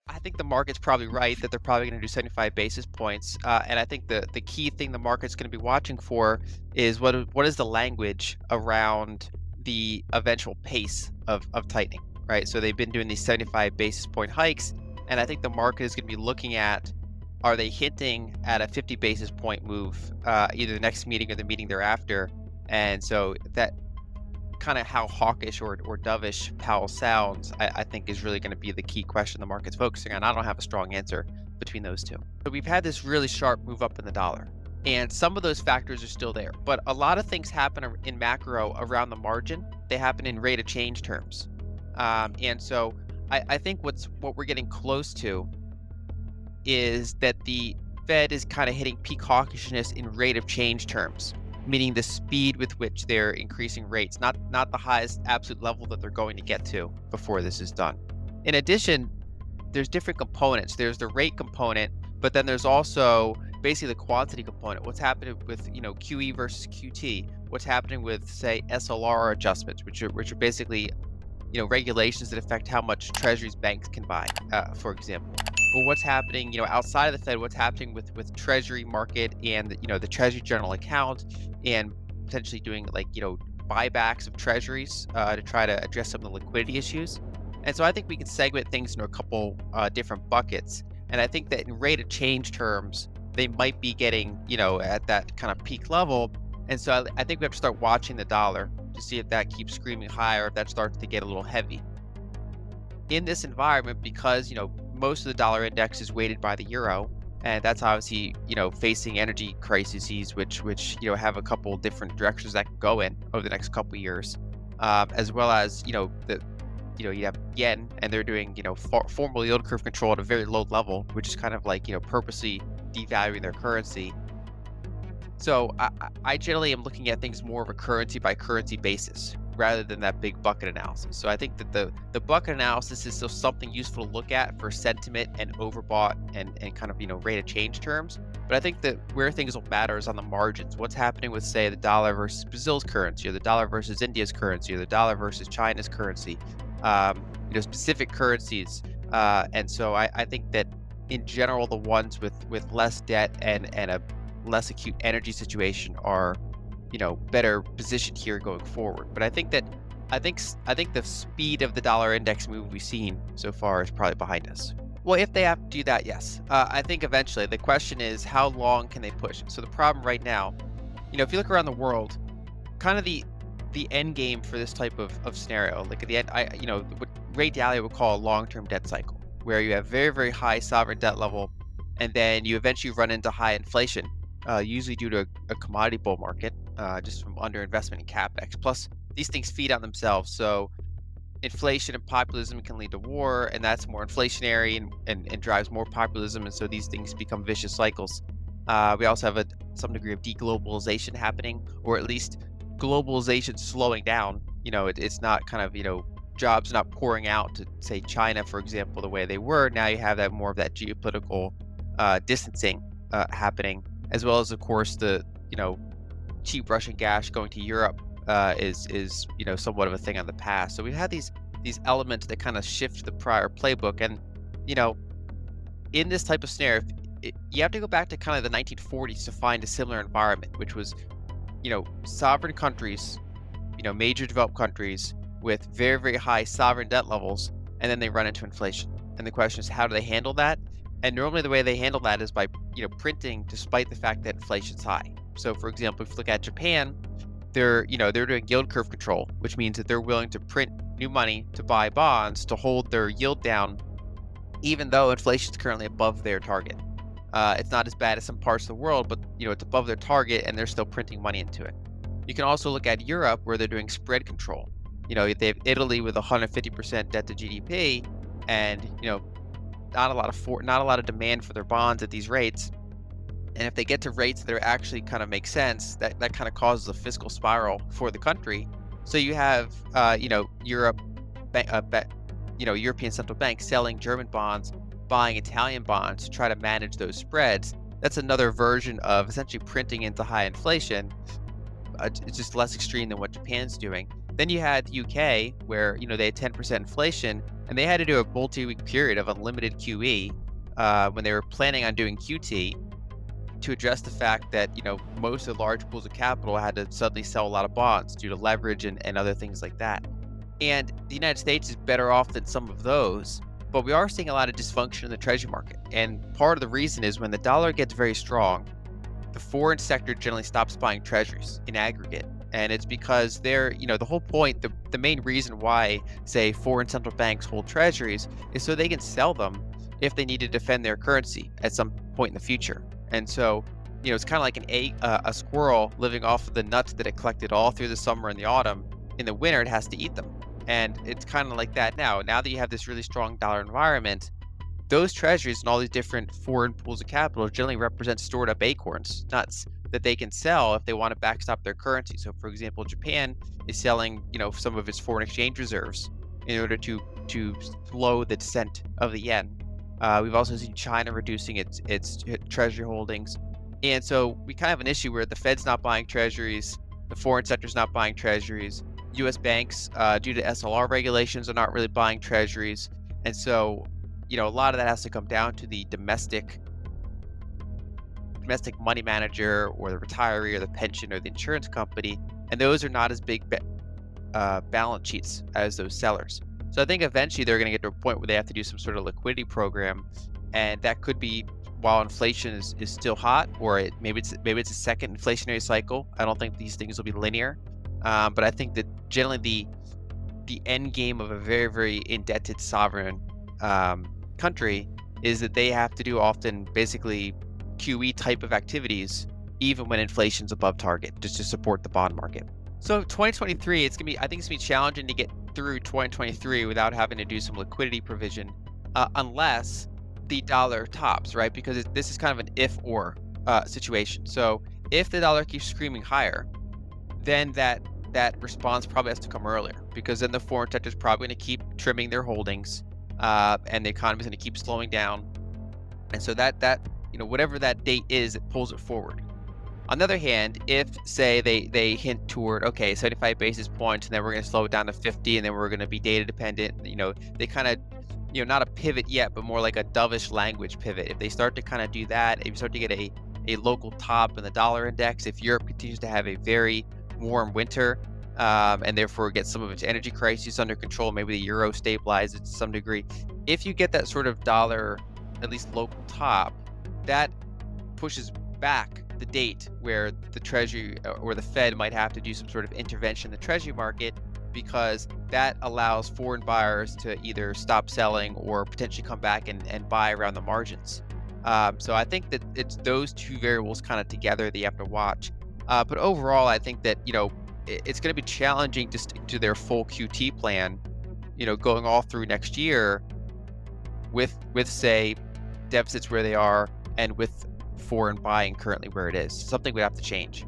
I think the market's probably right that they're probably going to do 75 basis points, and I think the key thing the market's going to be watching for is what is the language around the eventual pace of tightening, right? So they've been doing these 75 basis point hikes, and I think the market is going to be looking at, are they hinting at a 50 basis point move, either the next meeting or the meeting thereafter, and so that kind of how hawkish or dovish Powell sounds, I think is really going to be the key question the market's focusing on. I don't have a strong answer between those two. So we've had this really sharp move up in the dollar, and some of those factors are still there. But a lot of things happen in macro around the margin. They happen in rate of change terms, and so I think what we're getting close to is that the Fed is kind of hitting peak hawkishness in rate of change terms, meaning the speed with which they're increasing rates, not the highest absolute level that they're going to get to before this is done. In addition, there's different components. There's the rate component, but then there's also basically the quantity component. What's happening with QE versus QT? What's happening with say SLR adjustments, which are basically regulations that affect how much treasuries banks can buy, for example. But what's happening, outside of the Fed, what's happening with Treasury market and the Treasury general account, and potentially doing buybacks of treasuries to try to address some of the liquidity issues. And so I think we can segment things into a couple different buckets. And I think that in rate of change terms, they might be getting at that kind of peak level. And so I think we have to start watching the dollar to see if that keeps screaming higher, if that starts to get a little heavy. In this environment, because most of the dollar index is weighted by the euro, and that's obviously facing energy crises, which have a couple different directions that can go in over the next couple of years, as well as you have yen, and they're doing formal yield curve control at a very low level, which is kind of like purposely devaluing their currency. So I generally am looking at things more of a currency by currency basis rather than that big bucket analysis. So I think that the bucket analysis is still something useful to look at for sentiment and overbought and kind of rate of change terms. But I think that where things will matter is on the margins. What's happening with say the dollar versus Brazil's currency, or the dollar versus India's currency, or the dollar versus China's currency, specific currencies. And so I think that in general the ones with less debt and a less acute energy situation are better positioned here going forward. But I think the speed of the dollar index move we've seen so far is probably behind us. Well, if they have to do that, yes. I think eventually the question is how long can they push it? So the problem right now, if you look around the world, kind of the end game for this type of scenario, like at the end, what Ray Dalio would call a long-term debt cycle, where you have very, very high sovereign debt level, and then you eventually run into high inflation, usually due to a commodity bull market, just from underinvestment in capex. Plus, these things feed on themselves. So inflation and populism can lead to war, and that's more inflationary and drives more populism. And so these things become vicious cycles. We also have some degree of deglobalization happening, or at least globalization slowing down. It's not kind of, jobs not pouring out to say China, for example, the way they were. Now you have that more of that geopolitical distancing happening, as well as, of course, the cheap Russian gas going to Europe is somewhat of a thing on the past. So we've had these elements that kind of shift the prior playbook, and in this type of scenario, you have to go back to kind of the 1940s to find a similar environment, which was sovereign countries, major developed countries with very, very high sovereign debt levels, and then they run into inflation. And the question is, how do they handle that? And normally the way they handle that is by printing despite the fact that inflation's high. So for example, if you look at Japan, they're doing yield curve control, which means that they're willing to print new money to buy bonds to hold their yield down, even though inflation is currently above their target. It's not as bad as some parts of the world, but it's above their target, and they're still printing money into it. You can also look at Europe, where they're doing spread control. They have Italy with 150% debt to GDP, and not a lot of demand for their bonds at these rates. And if they get to rates that are actually kind of make sense, that kind of causes a fiscal spiral for the country. So you have Europe, European Central Bank selling German bonds, buying Italian bonds to try to manage those spreads. That's another version of essentially printing into high inflation. It's just less extreme than what Japan's doing. Then you had the UK, where they had 10% inflation, and they had to do a multi-week period of unlimited QE when they were planning on doing QT to address the fact that most of the large pools of capital had to suddenly sell a lot of bonds due to leverage and other things like that. And the United States is better off than some of those, but we are seeing a lot of dysfunction in the treasury market. And part of the reason is when the dollar gets very strong, the foreign sector generally stops buying treasuries in aggregate. And it's because the whole point, the main reason why, say, foreign central banks hold treasuries is so they can sell them if they need to defend their currency at some point in the future. And so, it's kind of like a squirrel living off of the nuts that it collected all through the summer and the autumn. In the winter, it has to eat them. And it's kind of like that now. Now that you have this really strong dollar environment, those treasuries and all these different foreign pools of capital generally represent stored up acorns, nuts that they can sell if they want to backstop their currency. So, for example, Japan is selling, some of its foreign exchange reserves in order to slow the descent of the yen. We've also seen China reducing its treasury holdings, and so we kind of have an issue where the Fed's not buying treasuries, the foreign sector's not buying treasuries, U.S. banks, due to SLR regulations, are not really buying treasuries, and so a lot of that has to come down to the domestic money manager or the retiree or the pension or the insurance company, and those are not as big balance sheets as those sellers. So I think eventually they're going to get to a point where they have to do some sort of liquidity program, and that could be while inflation is still hot, or maybe it's a second inflationary cycle. I don't think these things will be linear, but I think that generally the end game of a very, very indebted sovereign country is that they have to do often basically QE type of activities, even when inflation's above target, just to support the bond market. So 2023, I think it's gonna be challenging to get through 2023 without having to do some liquidity provision, unless the dollar tops, right? Because this is kind of an if-or situation. So if the dollar keeps screaming higher, then that response probably has to come earlier, because then the foreign sector is probably going to keep trimming their holdings, and the economy is going to keep slowing down, and so that whatever that date is, it pulls it forward. On the other hand, if say they hint toward 75 basis points, and then we're going to slow it down to 50, and then we're going to be data dependent, they kind of not a pivot yet, but more like a dovish language pivot. If they start to kind of do that, if you start to get a local top in the dollar index, if Europe continues to have a very warm winter, and therefore get some of its energy crises under control, maybe the euro stabilizes to some degree. If you get that sort of dollar, at least local top, that pushes back the date where the Treasury or the Fed might have to do some sort of intervention in the Treasury market, because that allows foreign buyers to either stop selling or potentially come back and buy around the margins. So I think that it's those two variables kind of together that you have to watch. But overall, I think that it's going to be challenging to stick to their full QT plan, going all through next year, with say deficits where they are, and with foreign buying currently where it is. Something would have to change.